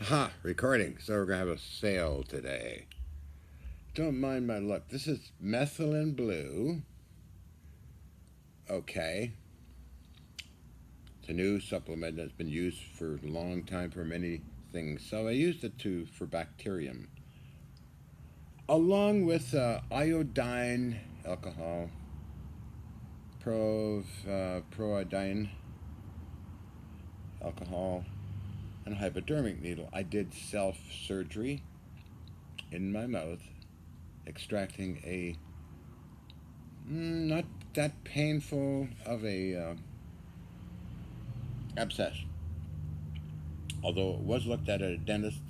Aha, recording. So we're going to have a sale today. Don't mind my look. This is methylene blue. Okay. It's a new supplement that's been used for a long time for many things. So I used it for bacterium. Along with iodine alcohol, proiodine alcohol, and a hypodermic needle. I did self-surgery in my mouth, extracting a not that painful of a abscess. Although it was looked at a dentist,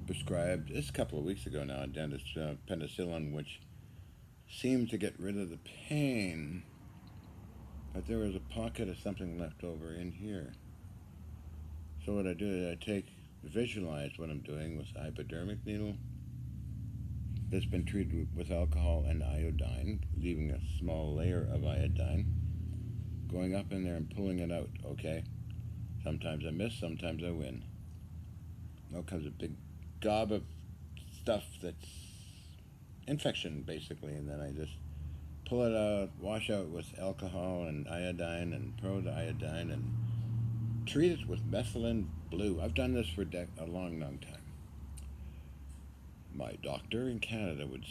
prescribed, this a couple of weeks ago now, a dentist penicillin, which seemed to get rid of the pain. But there was a pocket of something left over in here. So what I do is I visualize what I'm doing with a hypodermic needle that's been treated with alcohol and iodine, leaving a small layer of iodine, going up in there and pulling it out, okay? Sometimes I miss, sometimes I win. Now comes a big gob of stuff that's infection, basically, and then I just pull it out, wash out with alcohol and iodine and proiodine, and treat it with methylene blue. I've done this for a long, long time. My doctor in Canada would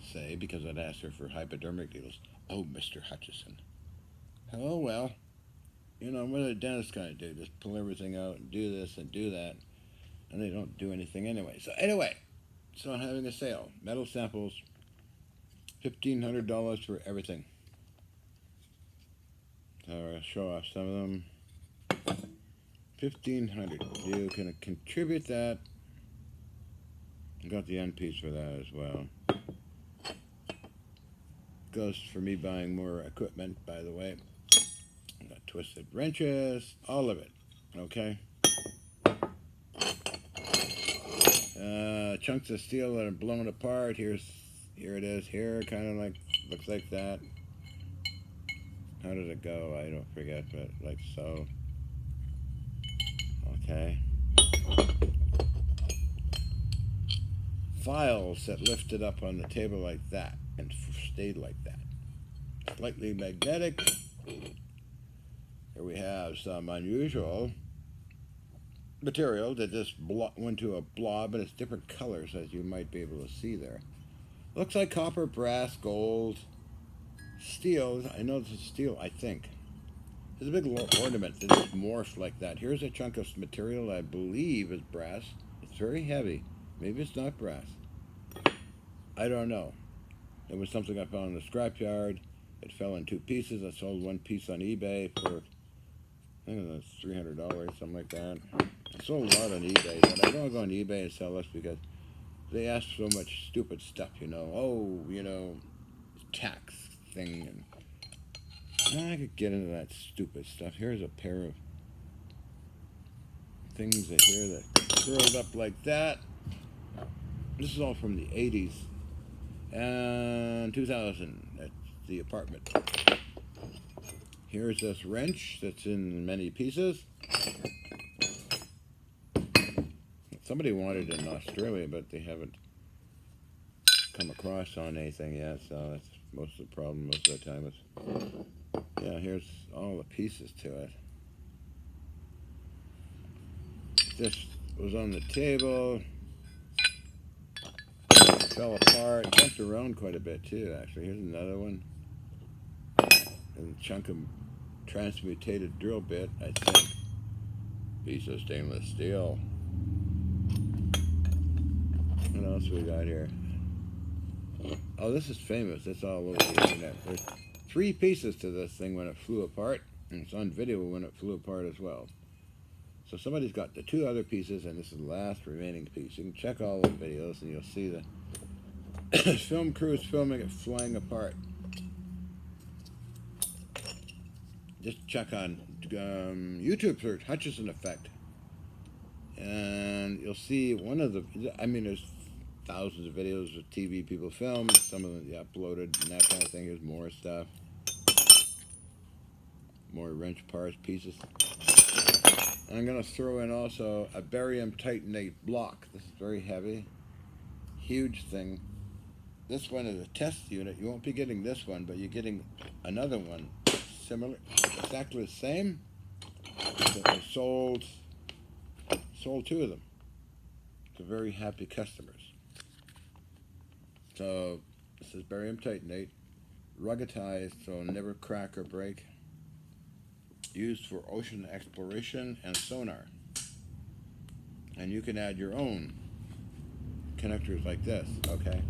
say, because I'd ask her for hypodermic needles, "Oh, Mr. Hutchison." Oh, well, you know, what are the dentists going to do? Just pull everything out and do this and do that. And they don't do anything anyway. So I'm having a sale. Metal samples, $1,500 for everything. So I'll show off some of them. $1,500. You can contribute that. I got the end piece for that as well. Goes for me buying more equipment, by the way. I got twisted wrenches, all of it. Okay. Chunks of steel that are blown apart. Here it is. Here, kind of looks like that. How did it go? I don't forget, but like so. Okay. Files that lifted up on the table like that and stayed like that. Slightly magnetic. Here we have some unusual material that just went to a blob, and it's different colors, as you might be able to see there. Looks like copper, brass, gold, steel. I know this is steel, I think. There's a big ornament that just morphed like that. Here's a chunk of material I believe is brass. It's very heavy. Maybe it's not brass. I don't know. It was something I found in the scrapyard. It fell in two pieces. I sold one piece on eBay for, I think it was $300, something like that. I sold a lot on eBay, but I don't go on eBay and sell this because they ask so much stupid stuff, you know. Oh, you know, tax thing. And I could get into that stupid stuff. Here's a pair of things that here that curled up like that. This is all from the 80s and 2000 at the apartment. Here's this wrench that's in many pieces. Somebody wanted it in Australia, but they haven't come across on anything yet, so that's most of the problem most of the time. Yeah, here's all the pieces to it. This was on the table, fell apart, jumped around quite a bit too, actually. Here's another one. And a chunk of transmutated drill bit, I think. Piece of stainless steel. What else we got here? Oh, this is famous. It's all over the internet. There's 3 pieces to this thing when it flew apart, and it's on video when it flew apart as well. So somebody's got the 2 other pieces, and this is the last remaining piece. You can check all the videos, and you'll see the film crews filming it flying apart. Just check on YouTube search Hutchison effect, and you'll see one of the. I mean, there's thousands of videos of TV people filmed. Some of them uploaded and that kind of thing. Here's more stuff, more wrench parts, pieces. I'm going to throw in also a barium titanate block. This is very heavy, huge thing. This one is a test unit. You won't be getting this one, but you're getting another one similar, exactly the same. So I sold two of them to very happy customers. So this is barium titanate, ruggedized so it'll never crack or break. Used for ocean exploration and sonar. And you can add your own connectors like this, okay?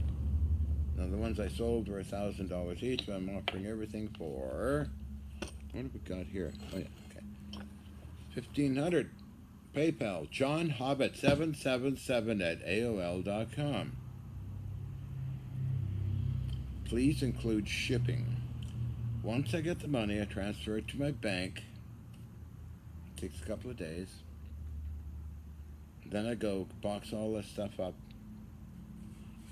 Now the ones I sold were $1,000 each, but I'm offering everything for, what have we got here? Oh yeah, okay. $1,500. PayPal, johnhobbit777 @aol.com. Please include shipping. Once I get the money, I transfer it to my bank. It takes a couple of days. Then I go box all this stuff up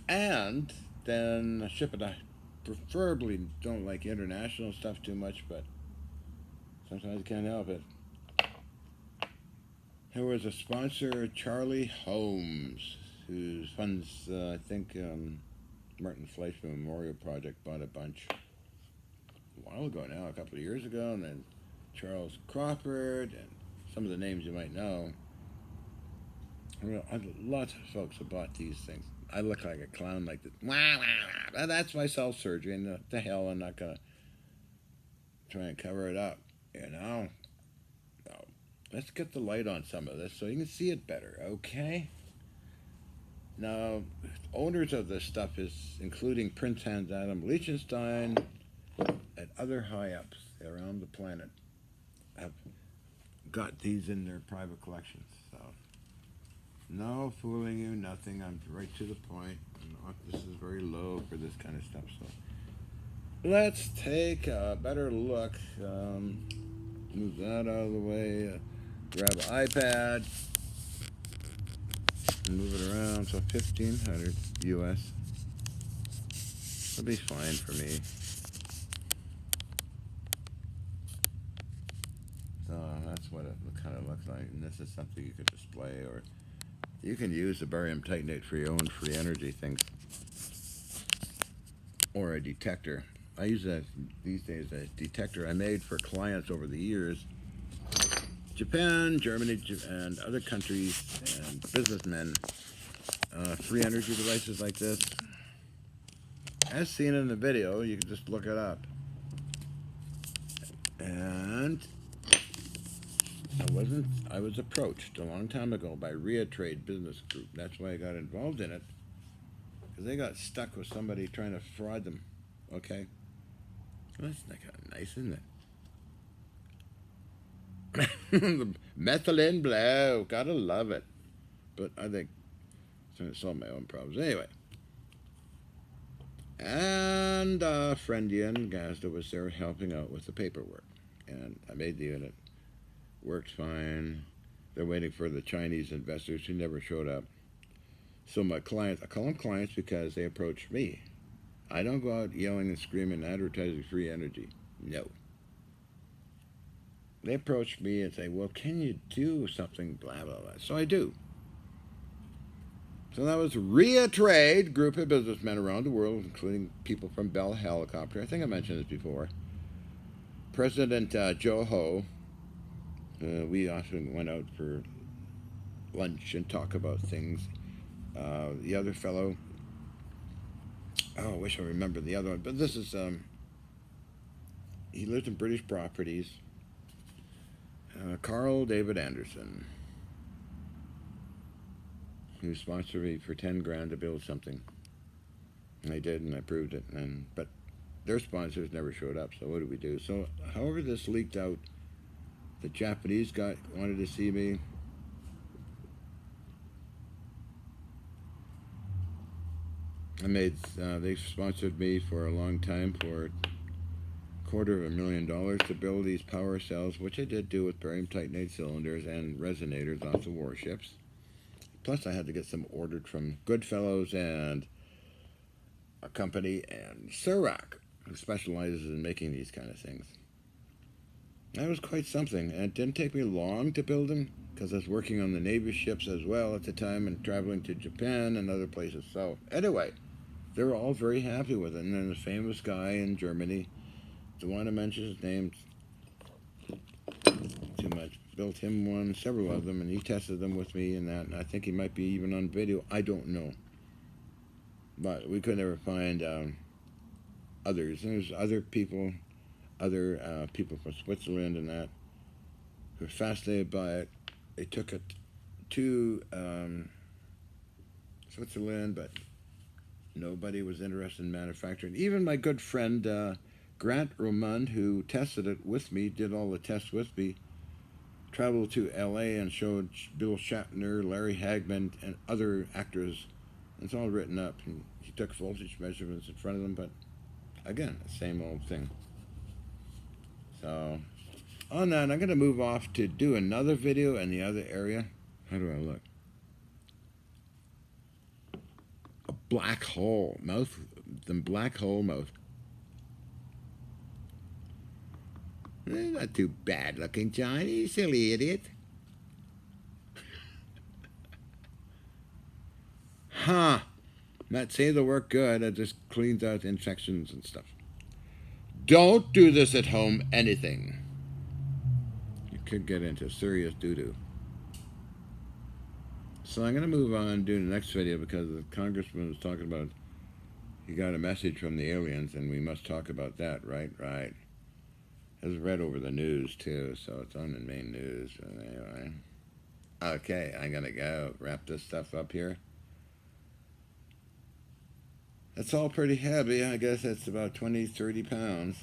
and then ship it. I preferably don't like international stuff too much, but sometimes I can't help it. There was a sponsor, Charlie Holmes, who funds, I think, Martin Fleischman Memorial Project, bought a bunch a while ago now, a couple of years ago, and then Charles Crawford, and some of the names you might know. Lots of folks have bought these things. I look like a clown like this. That's my self-surgery, and the hell, I'm not going to try and cover it up, you know? No. Let's get the light on some of this so you can see it better, okay? Now, owners of this stuff is including Prince Hans Adam Liechtenstein and other high-ups around the planet have got these in their private collections, so no fooling you, nothing. I'm right to the point. This is very low for this kind of stuff, so let's take a better look. Move that out of the way. Grab an iPad and move it around. So 1,500 US. That'll be fine for me. So that's what it kind of looks like. And this is something you could display, or you can use the barium titanate for your own free energy things, or a detector. I use that these days, a detector I made for clients over the years. Japan, Germany, and other countries, and businessmen. Free energy devices like this. As seen in the video, you can just look it up. And I was approached a long time ago by Trade Business Group. That's why I got involved in it, because they got stuck with somebody trying to fraud them. Okay, well, that's not kind of nice, isn't it? Methylene blue, gotta love it. But I think it's going to solve my own problems anyway. And a friend in Gazda was there helping out with the paperwork, and I made the unit. Works fine. They're waiting for the Chinese investors who never showed up. So my clients, I call them clients because they approach me. I don't go out yelling and screaming, advertising free energy. No. They approach me and say, well, can you do something, blah, blah, blah. So I do. So that was Trade, group of businessmen around the world, including people from Bell Helicopter. I think I mentioned this before. President Joe Ho. We often went out for lunch and talk about things. The other fellow, I wish I remembered the other one, but this is, he lives in British Properties. Carl David Anderson, who sponsored me for 10 grand to build something. And I did, and I proved it, but their sponsors never showed up, so what did we do? So, however this leaked out, the Japanese guy wanted to see me. They sponsored me for a long time for $250,000 to build these power cells, which I did do with barium titanate cylinders and resonators off the warships. Plus, I had to get some ordered from Goodfellows and a company, and Serac, who specializes in making these kind of things. That was quite something. And it didn't take me long to build them because I was working on the Navy ships as well at the time and traveling to Japan and other places. So, anyway, they were all very happy with it. And then the famous guy in Germany, don't want to mention his name too much, built him one, several of them, and he tested them with me and that. And I think he might be even on video. I don't know. But we could never find others. There's other people from Switzerland and that who were fascinated by it. They took it to Switzerland, but nobody was interested in manufacturing. Even my good friend Grant Romand, who tested it with me, did all the tests with me, traveled to LA and showed Bill Shatner, Larry Hagman, and other actors. It's all written up. And he took voltage measurements in front of them, but again, the same old thing. So, on that, I'm going to move off to do another video in the other area. How do I look? A black hole mouth. The black hole mouth. Not too bad looking, John. You silly idiot. Huh. Not say the work good. It just cleans out infections and stuff. Don't do this at home, anything. You could get into serious doo-doo. So I'm going to move on and do the next video because the congressman was talking about he got a message from the aliens and we must talk about that, right? Right. It was read over the news too, so it's on the main news. Anyway. Okay, I'm going to go wrap this stuff up here. It's all pretty heavy. I guess it's about 20, 30 pounds.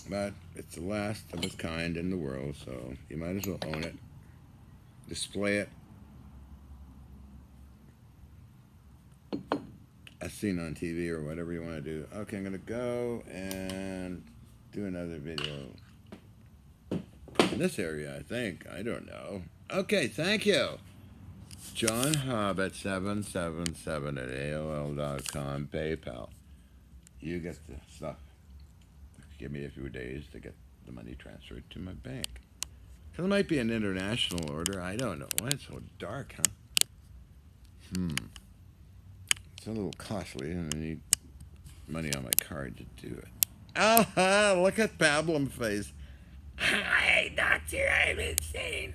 But it's the last of its kind in the world, so you might as well own it. Display it. As seen on TV or whatever you want to do. Okay, I'm going to go and do another video in this area, I think. I don't know. Okay, thank you. John Hobbit 777 at AOL.com, PayPal. You get the stuff. Give me a few days to get the money transferred to my bank. It might be an international order. I don't know. Why it's so dark, huh? It's a little costly, and I need money on my card to do it. Oh, look at Pablum face. Hey, doctor, I'm insane.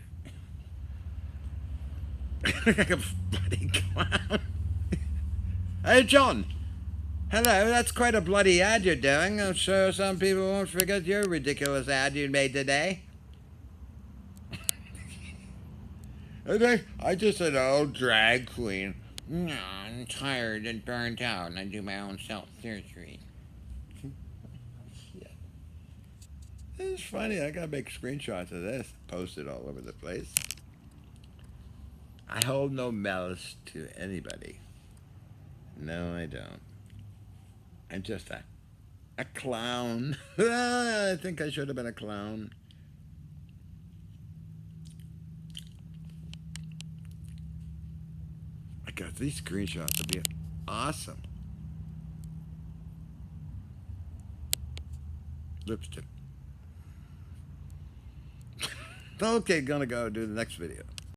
Like a bloody clown. Hey, John. Hello, that's quite a bloody ad you're doing. I'm sure some people won't forget your ridiculous ad you made today. I just an old drag queen. No, I'm tired and burnt out, and I do my own self-surgery. It's funny. I gotta make screenshots of this, post it all over the place. I hold no malice to anybody. No, I don't. I'm just a clown. I think I should have been a clown. I got these screenshots would be awesome. Lipstick. Okay, gonna go do the next video.